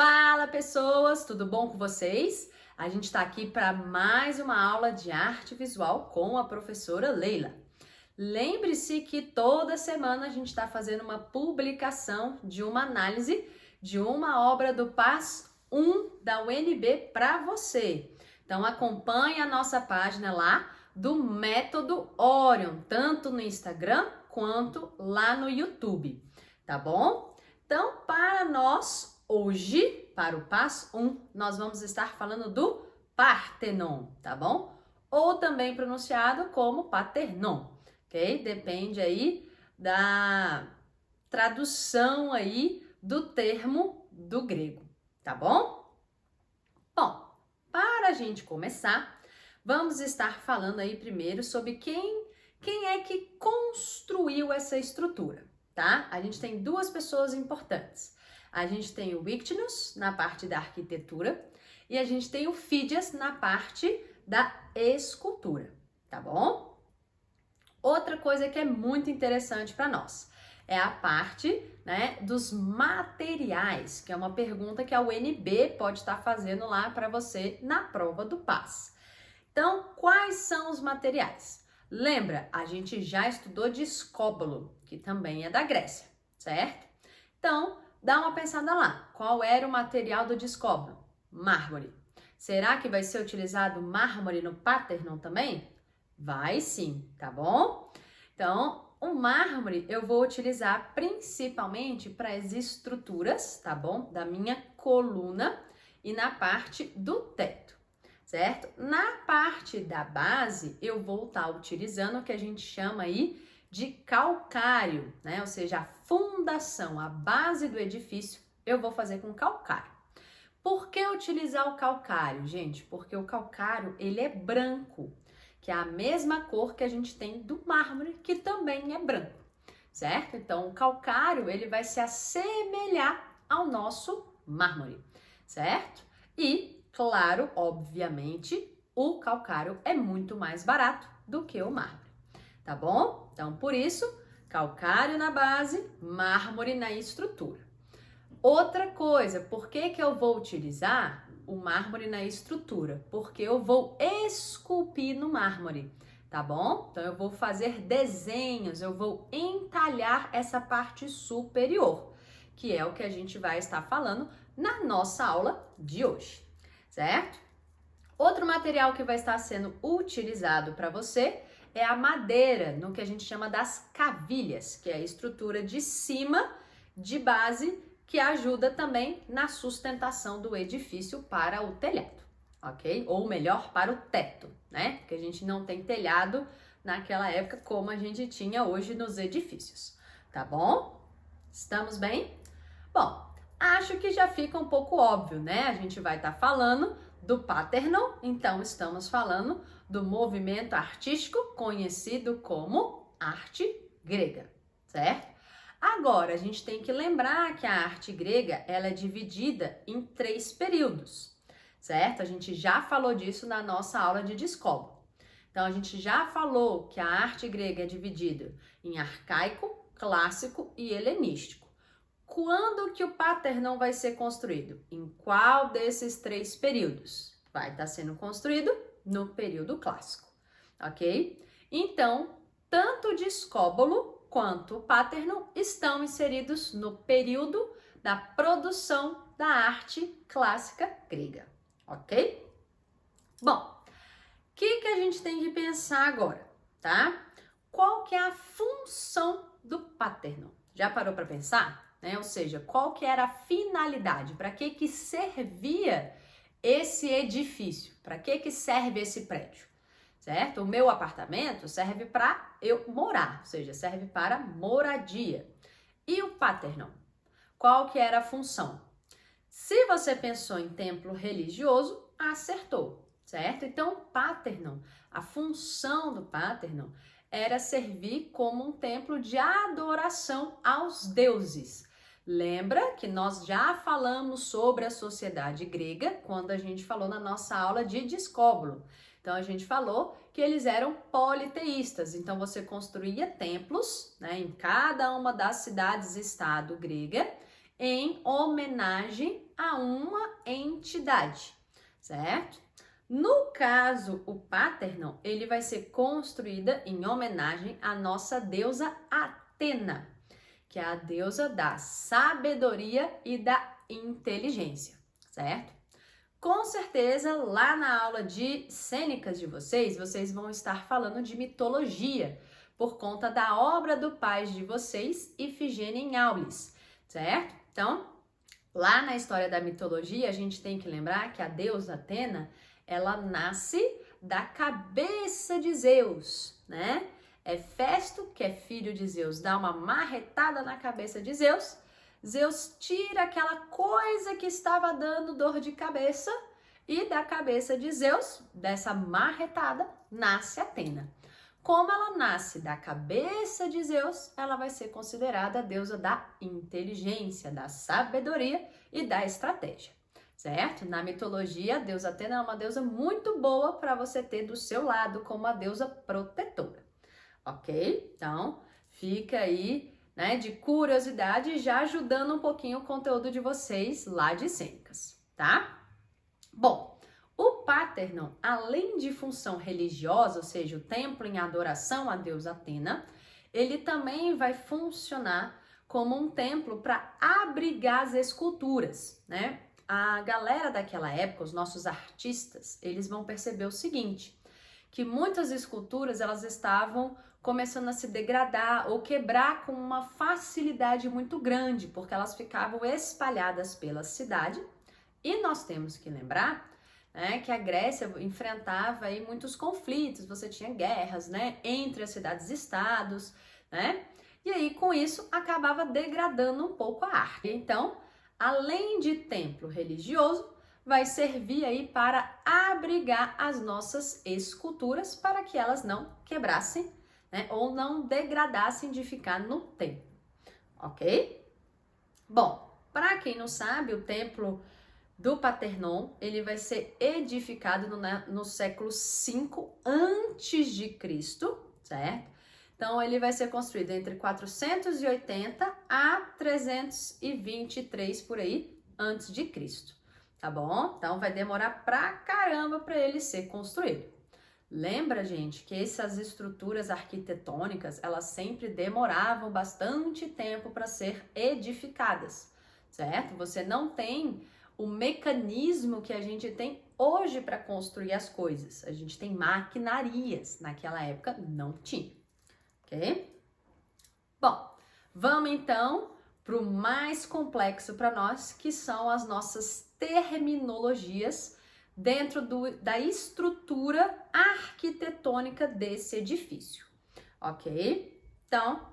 Fala pessoas, tudo bom com vocês? A gente está aqui para mais uma aula de arte visual com a professora Leila. Lembre-se que toda semana a gente está fazendo uma publicação de uma análise de uma obra do PAS 1 da UNB para você. Então acompanhe a nossa página lá do Método Orion, tanto no Instagram quanto lá no YouTube, tá bom? Então, para nós, hoje, para o PAS 1, nós vamos estar falando do Parthenon, tá bom? Ou também pronunciado como Paternon, ok? Depende aí da tradução aí do termo do grego, tá bom? Bom, para a gente começar, vamos estar falando aí primeiro sobre quem é que construiu essa estrutura, tá? A gente tem duas pessoas importantes. A gente tem o Victinus na parte da arquitetura e a gente tem o Fídias na parte da escultura, tá bom? Outra coisa que é muito interessante para nós é a parte, né, dos materiais, que é uma pergunta que a UNB pode estar fazendo lá para você na prova do PAS. Então, quais são os materiais? Lembra, a gente já estudou de escóbolo, que também é da Grécia, certo? Então, dá uma pensada lá. Qual era o material do discóbolo? Mármore. Será que vai ser utilizado mármore no Parthenon também? Vai sim, tá bom? Então, o mármore eu vou utilizar principalmente para as estruturas, tá bom? Da minha coluna e na parte do teto, certo? Na parte da base, eu vou estar utilizando o que a gente chama aí de calcário, né? Ou seja, a fundação, a base do edifício, eu vou fazer com calcário. Por que utilizar o calcário, gente? Porque o calcário, ele é branco, que é a mesma cor que a gente tem do mármore, que também é branco, certo? Então, o calcário, ele vai se assemelhar ao nosso mármore, certo? E, claro, obviamente, o calcário é muito mais barato do que o mármore, tá bom? Então, por isso, calcário na base, mármore na estrutura. Outra coisa, por que eu vou utilizar o mármore na estrutura? Porque eu vou esculpir no mármore, tá bom? Então, eu vou fazer desenhos, eu vou entalhar essa parte superior, que é o que a gente vai estar falando na nossa aula de hoje, certo? Outro material que vai estar sendo utilizado para você é a madeira, no que a gente chama das cavilhas, que é a estrutura de cima, de base, que ajuda também na sustentação do edifício para o telhado, ok? Ou melhor, para o teto, né? Porque a gente não tem telhado naquela época como a gente tinha hoje nos edifícios, tá bom? Estamos bem? Bom, acho que já fica um pouco óbvio, né? A gente vai estar falando do Parthenon, então estamos falando do movimento artístico conhecido como arte grega, certo? Agora, a gente tem que lembrar que a arte grega, ela é dividida em 3 períodos, certo? A gente já falou disso na nossa aula de discóbolo. Então, a gente já falou que a arte grega é dividida em arcaico, clássico e helenístico. Quando que o Parthenon vai ser construído? Em qual desses 3 períodos? Vai estar sendo construído no período clássico, ok? Então, tanto o discóbolo quanto o Parthenon estão inseridos no período da produção da arte clássica grega, ok? Bom, o que a gente tem que pensar agora, tá? Qual que é a função do Parthenon? Já parou para pensar? Né? Ou seja, qual que era a finalidade? Para que servia esse edifício? Para que serve esse prédio? Certo? O meu apartamento serve para eu morar, ou seja, serve para moradia. E o Parthenon? Qual que era a função? Se você pensou em templo religioso, acertou, certo? Então, Parthenon, a função do Parthenon era servir como um templo de adoração aos deuses. Lembra que nós já falamos sobre a sociedade grega quando a gente falou na nossa aula de discóbolo. Então, a gente falou que eles eram politeístas. Então, você construía templos, né, em cada uma das cidades-estado grega em homenagem a uma entidade, certo? No caso, o Parthenon, ele vai ser construída em homenagem à nossa deusa Atena, que é a deusa da sabedoria e da inteligência, certo? Com certeza, lá na aula de cênicas de vocês vão estar falando de mitologia, por conta da obra do pai de vocês, Ifigênia em Aulis, certo? Então, lá na história da mitologia, a gente tem que lembrar que a deusa Atena, ela nasce da cabeça de Zeus, né? Hefesto, que é filho de Zeus, dá uma marretada na cabeça de Zeus. Zeus tira aquela coisa que estava dando dor de cabeça e da cabeça de Zeus, dessa marretada, nasce Atena. Como ela nasce da cabeça de Zeus, ela vai ser considerada a deusa da inteligência, da sabedoria e da estratégia, certo? Na mitologia, a deusa Atena é uma deusa muito boa para você ter do seu lado como a deusa protetora, ok? Então, fica aí, né, de curiosidade, já ajudando um pouquinho o conteúdo de vocês lá de cênicas, tá? Bom, o Parthenon, além de função religiosa, ou seja, o templo em adoração à deusa Atena, ele também vai funcionar como um templo para abrigar as esculturas, né? A galera daquela época, os nossos artistas, eles vão perceber o seguinte, que muitas esculturas elas estavam começando a se degradar ou quebrar com uma facilidade muito grande, porque elas ficavam espalhadas pela cidade. E nós temos que lembrar, né, que a Grécia enfrentava aí muitos conflitos, você tinha guerras, né, entre as cidades-estados, né? E aí com isso acabava degradando um pouco a arte. Então, além de templo religioso, vai servir aí para abrigar as nossas esculturas para que elas não quebrassem, né, ou não degradassem de ficar no templo, ok? Bom, para quem não sabe, o templo do Parthenon, ele vai ser edificado no século 5 antes de Cristo, certo? Então, ele vai ser construído entre 480 a 323 por aí, antes de Cristo, tá bom? Então, vai demorar pra caramba para ele ser construído. Lembra, gente, que essas estruturas arquitetônicas, elas sempre demoravam bastante tempo para ser edificadas, certo? Você não tem o mecanismo que a gente tem hoje para construir as coisas. A gente tem maquinarias, naquela época não tinha, ok? Bom, vamos então para o mais complexo para nós, que são as nossas terminologias dentro da estrutura arquitetônica desse edifício, ok? Então,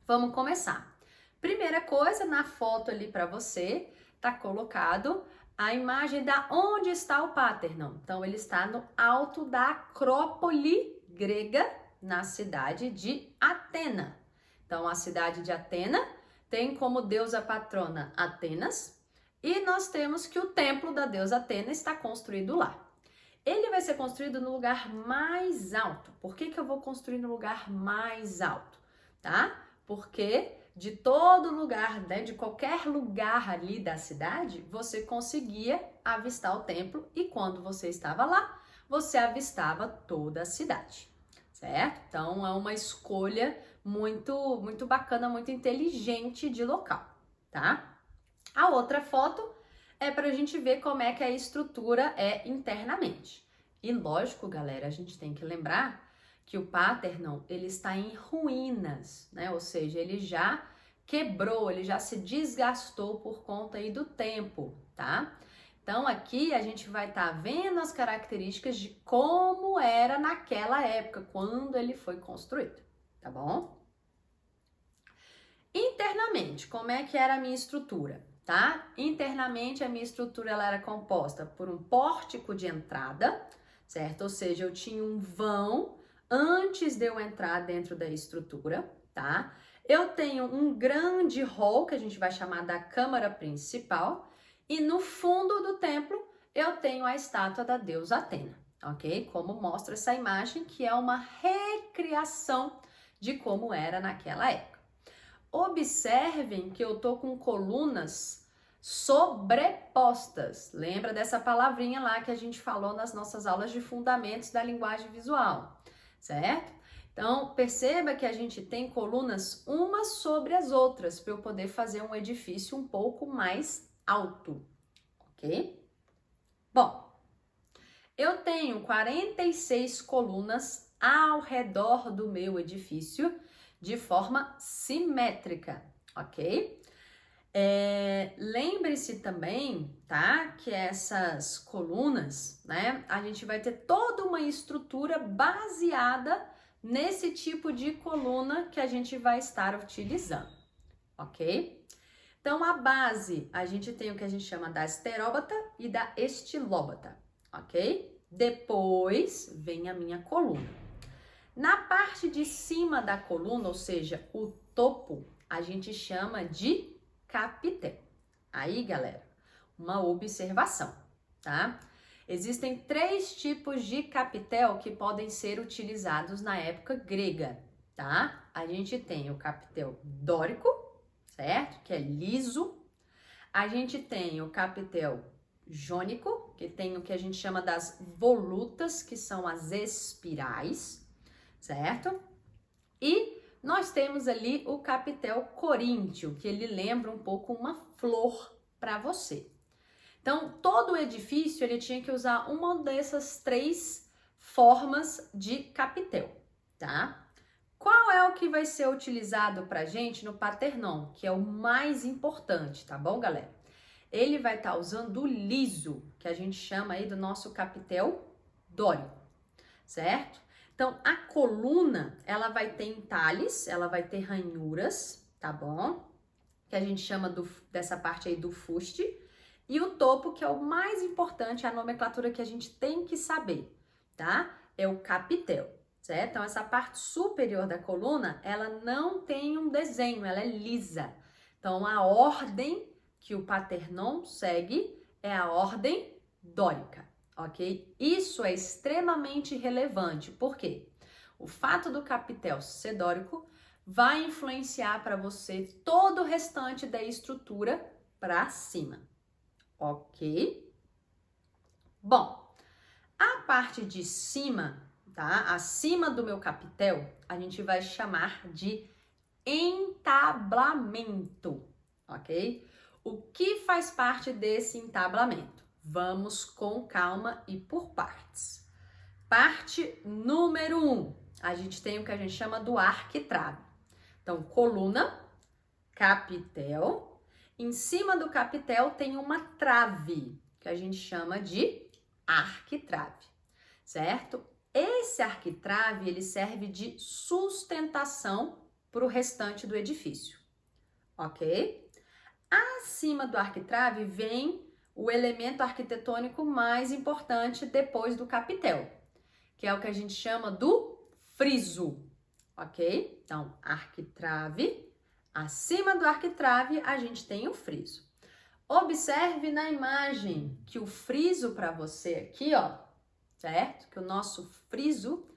vamos começar. Primeira coisa, na foto ali para você, tá colocado a imagem da onde está o Parthenon. Então, ele está no alto da Acrópole grega, na cidade de Atena. Então, a cidade de Atena tem como deusa patrona Atenas, e nós temos que o templo da deusa Atena está construído lá. Ele vai ser construído no lugar mais alto. Por que eu vou construir no lugar mais alto? Tá? Porque de todo lugar, né, de qualquer lugar ali da cidade, você conseguia avistar o templo e quando você estava lá, você avistava toda a cidade, certo? Então é uma escolha muito bacana, muito inteligente de local, tá? A outra foto é para a gente ver como é que a estrutura é internamente. E lógico, galera, a gente tem que lembrar que o Parthenon, ele está em ruínas, né? Ou seja, ele já quebrou, ele já se desgastou por conta aí do tempo, tá? Então aqui a gente vai estar vendo as características de como era naquela época, quando ele foi construído, tá bom? Internamente, como é que era a minha estrutura, tá? Internamente, a minha estrutura ela era composta por um pórtico de entrada, certo? Ou seja, eu tinha um vão antes de eu entrar dentro da estrutura, tá? Eu tenho um grande hall, que a gente vai chamar da câmara principal, e no fundo do templo eu tenho a estátua da deusa Atena, ok? Como mostra essa imagem, que é uma recriação de como era naquela época. Observem que eu tô com colunas sobrepostas. Lembra dessa palavrinha lá que a gente falou nas nossas aulas de fundamentos da linguagem visual, certo? Então, perceba que a gente tem colunas umas sobre as outras para eu poder fazer um edifício um pouco mais alto, ok? Bom, eu tenho 46 colunas ao redor do meu edifício de forma simétrica, ok? Lembre-se também, tá, que essas colunas, né, a gente vai ter toda uma estrutura baseada nesse tipo de coluna que a gente vai estar utilizando, ok? Então, a base, a gente tem o que a gente chama da esteróbata e da estilóbata, ok? Depois vem a minha coluna. Na parte de cima da coluna, ou seja, o topo, a gente chama de capitel. Aí, galera, uma observação, tá? Existem 3 tipos de capitel que podem ser utilizados na época grega, tá? A gente tem o capitel dórico, certo? Que é liso. A gente tem o capitel jônico, que tem o que a gente chama das volutas, que são as espirais, certo? E nós temos ali o capitel coríntio, que ele lembra um pouco uma flor para você. Então, todo o edifício ele tinha que usar uma dessas 3 formas de capitel, tá? Qual é o que vai ser utilizado pra gente no Paternon, que é o mais importante, tá bom, galera? Ele vai estar usando o liso, que a gente chama aí do nosso capitel dórico, certo? Então, a coluna, ela vai ter entalhes, ela vai ter ranhuras, tá bom? Que a gente chama dessa parte aí do fuste. E o topo, que é o mais importante, a nomenclatura que a gente tem que saber, tá? É o capitel, certo? Então, essa parte superior da coluna, ela não tem um desenho, ela é lisa. Então, a ordem que o Paternon segue é a ordem dórica, ok? Isso é extremamente relevante, por quê? O fato do capitel ser dórico vai influenciar para você todo o restante da estrutura para cima, ok? Bom, a parte de cima, tá? Acima do meu capitel, a gente vai chamar de entablamento, ok? O que faz parte desse entablamento? Vamos com calma e por partes. Parte número 1, a gente tem o que a gente chama do arquitrave. Então, coluna, capitel, em cima do capitel tem uma trave, que a gente chama de arquitrave, certo? Esse arquitrave, ele serve de sustentação para o restante do edifício, ok? Acima do arquitrave vem o elemento arquitetônico mais importante depois do capitel, que é o que a gente chama do friso, ok? Então, arquitrave, acima do arquitrave a gente tem o friso. Observe na imagem que o friso para você aqui, ó, certo? Que o nosso friso,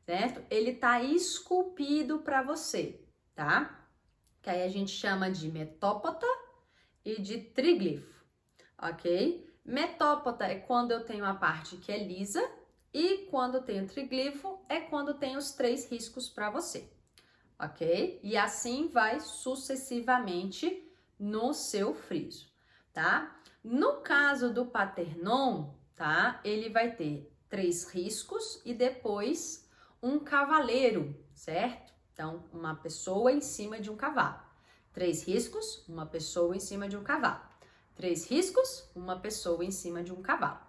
certo? Ele tá esculpido para você, tá? Que aí a gente chama de metópota e de triglifo, ok? Metópota é quando eu tenho a parte que é lisa e quando eu tenho triglifo é quando tem os 3 riscos para você, ok? E assim vai sucessivamente no seu friso, tá? No caso do Paternon, tá? Ele vai ter 3 riscos e depois um cavaleiro, certo? Então, uma pessoa em cima de um cavalo. 3 riscos, uma pessoa em cima de um cavalo. 3 riscos, uma pessoa em cima de um cavalo,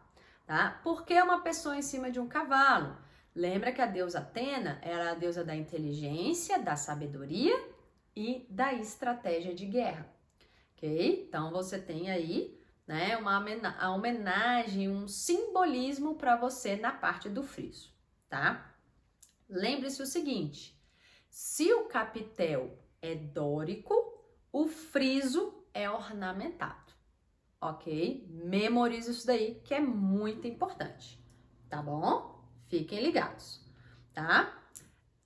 tá? Por que uma pessoa em cima de um cavalo? Lembra que a deusa Atena era a deusa da inteligência, da sabedoria e da estratégia de guerra, ok? Então, você tem aí, né, a homenagem, um simbolismo para você na parte do friso, tá? Lembre-se o seguinte, se o capitel é dórico, o friso é ornamentado, ok? Memorize isso daí, que é muito importante, tá bom? Fiquem ligados, tá?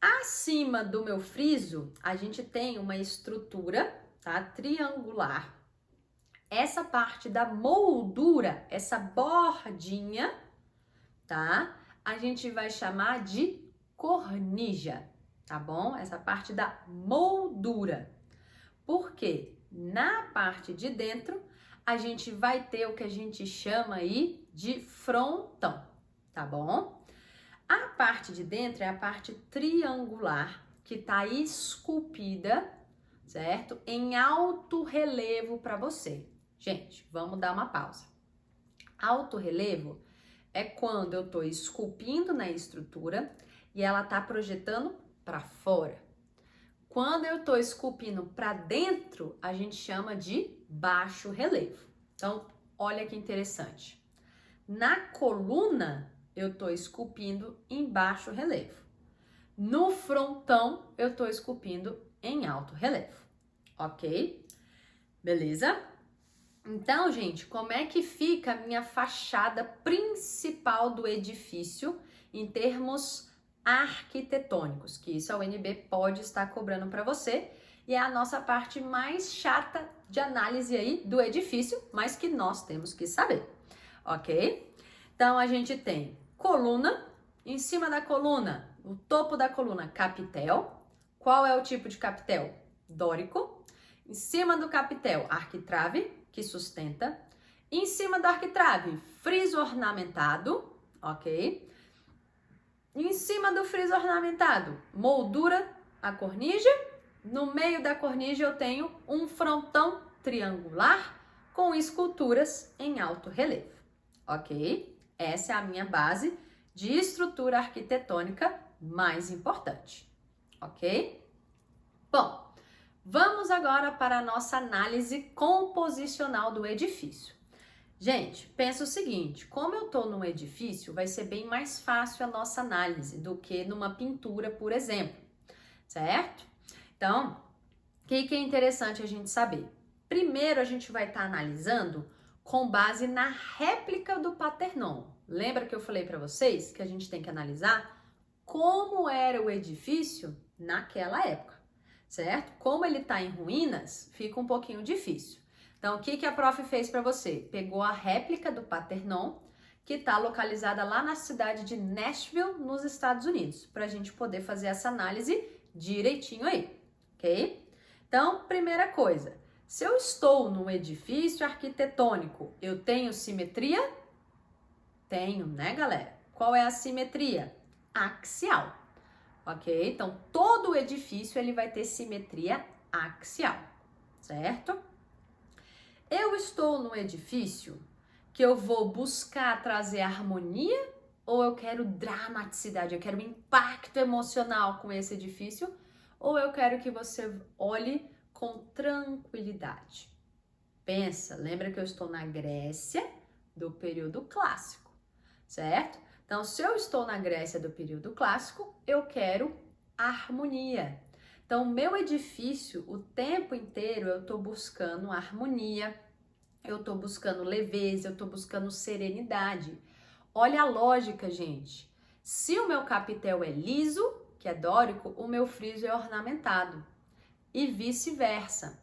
Acima do meu friso, a gente tem uma estrutura, tá? Triangular. Essa parte da moldura, essa bordinha, tá? A gente vai chamar de cornija, tá bom? Essa parte da moldura. Porque na parte de dentro, a gente vai ter o que a gente chama aí de frontão, tá bom? A parte de dentro é a parte triangular, que tá esculpida, certo? Em alto relevo para você. Gente, vamos dar uma pausa. Alto relevo é quando eu tô esculpindo na estrutura e ela tá projetando para fora. Quando eu tô esculpindo para dentro, a gente chama de baixo relevo. Então, olha que interessante. Na coluna, eu tô esculpindo em baixo relevo. No frontão, eu tô esculpindo em alto relevo. Ok? Beleza? Então, gente, como é que fica a minha fachada principal do edifício em termos arquitetônicos? Que isso a UNB pode estar cobrando para você e é a nossa parte mais chata de análise aí do edifício, mas que nós temos que saber, ok? Então, a gente tem coluna, em cima da coluna, o topo da coluna, capitel. Qual é o tipo de capitel? Dórico. Em cima do capitel, arquitrave, que sustenta. Em cima do arquitrave, friso ornamentado, ok? Em cima do friso ornamentado, moldura, a cornija. No meio da cornija eu tenho um frontão triangular com esculturas em alto relevo, ok? Essa é a minha base de estrutura arquitetônica mais importante, ok? Bom, vamos agora para a nossa análise composicional do edifício. Gente, pensa o seguinte, como eu estou num edifício, vai ser bem mais fácil a nossa análise do que numa pintura, por exemplo, certo? Então, o que é interessante a gente saber? Primeiro, a gente vai estar analisando com base na réplica do Parthenon. Lembra que eu falei para vocês que a gente tem que analisar como era o edifício naquela época, certo? Como ele está em ruínas, fica um pouquinho difícil. Então, o que a prof fez para você? Pegou a réplica do Parthenon, que está localizada lá na cidade de Nashville, nos Estados Unidos, para a gente poder fazer essa análise direitinho aí, ok? Então, primeira coisa, se eu estou num edifício arquitetônico, eu tenho simetria? Tenho, né, galera? Qual é a simetria? Axial, ok? Então, todo o edifício ele vai ter simetria axial, certo? Eu estou num edifício que eu vou buscar trazer harmonia ou eu quero dramaticidade, eu quero impacto emocional com esse edifício ou eu quero que você olhe com tranquilidade? Pensa, lembra que eu estou na Grécia do período clássico, certo? Então, se eu estou na Grécia do período clássico, eu quero harmonia. Então, meu edifício, o tempo inteiro, eu estou buscando harmonia, eu estou buscando leveza, eu estou buscando serenidade. Olha a lógica, gente. Se o meu capitel é liso, que é dórico, o meu friso é ornamentado. E vice-versa,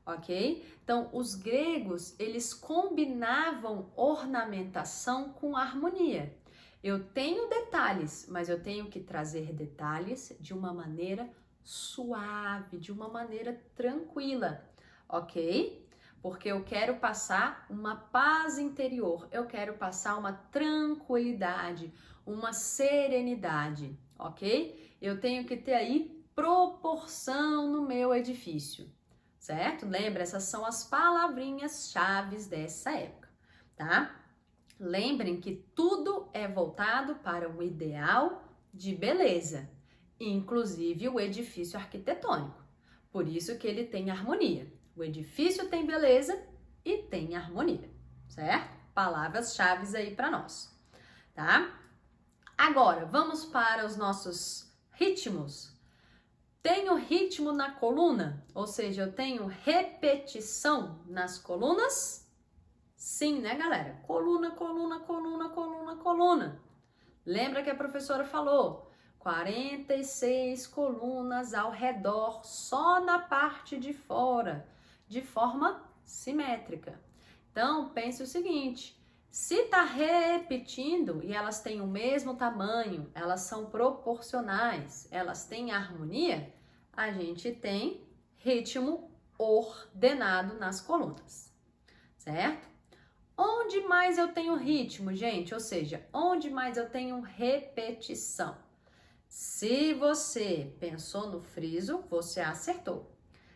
ok? Então, os gregos, eles combinavam ornamentação com harmonia. Eu tenho detalhes, mas eu tenho que trazer detalhes de uma maneira suave, de uma maneira tranquila, ok? Porque eu quero passar uma paz interior, eu quero passar uma tranquilidade, uma serenidade, ok? Eu tenho que ter aí proporção no meu edifício, certo? Lembra, essas são as palavrinhas chaves dessa época, tá? Lembrem que tudo é voltado para um ideal de beleza, inclusive o edifício arquitetônico. Por isso que ele tem harmonia. O edifício tem beleza e tem harmonia, certo? Palavras-chave aí para nós, tá? Agora, vamos para os nossos ritmos. Tenho ritmo na coluna, ou seja, eu tenho repetição nas colunas? Sim, né, galera? Coluna, coluna, coluna, coluna, coluna. Lembra que a professora falou? 46 colunas ao redor, só na parte de fora, de forma simétrica. Então, pense o seguinte, se está repetindo e elas têm o mesmo tamanho, elas são proporcionais, elas têm harmonia, a gente tem ritmo ordenado nas colunas, certo? Onde mais eu tenho ritmo, gente? Ou seja, onde mais eu tenho repetição? Se você pensou no friso, você acertou,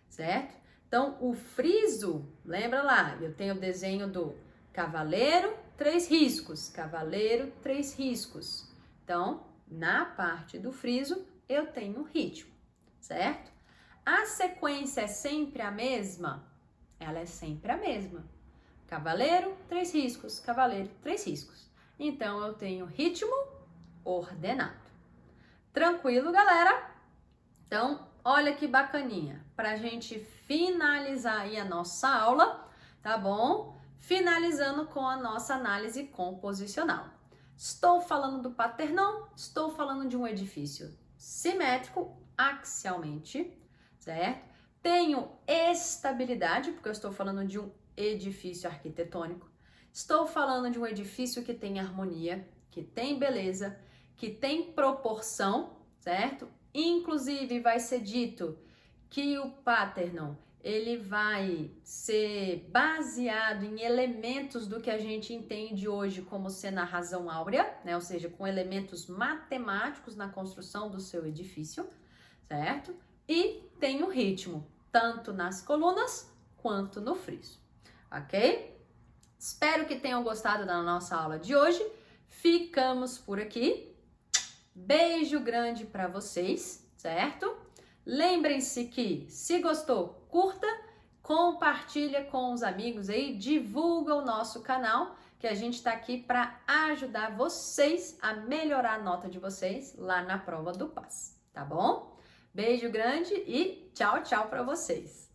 certo? Então, o friso, lembra lá, eu tenho o desenho do cavaleiro, 3 riscos, cavaleiro, 3 riscos. Então, na parte do friso, eu tenho ritmo, certo? A sequência é sempre a mesma? Ela é sempre a mesma. Cavaleiro, 3 riscos, cavaleiro, 3 riscos. Então, eu tenho ritmo ordenado. Tranquilo, galera? Então, olha que bacaninha. Pra gente finalizar aí a nossa aula, tá bom? Finalizando com a nossa análise composicional. Estou falando do paternão, estou falando de um edifício simétrico, axialmente, certo? Tenho estabilidade, porque eu estou falando de um edifício arquitetônico. Estou falando de um edifício que tem harmonia, que tem beleza, que tem proporção, certo? Inclusive, vai ser dito que o Parthenon, ele vai ser baseado em elementos do que a gente entende hoje como sendo a razão áurea, né? Ou seja, com elementos matemáticos na construção do seu edifício, certo? E tem o ritmo, tanto nas colunas quanto no friso, ok? Espero que tenham gostado da nossa aula de hoje. Ficamos por aqui. Beijo grande para vocês, certo? Lembrem-se que, se gostou, curta, compartilha com os amigos aí, divulga o nosso canal, que a gente está aqui para ajudar vocês a melhorar a nota de vocês lá na prova do PAS, tá bom? Beijo grande e tchau, tchau para vocês!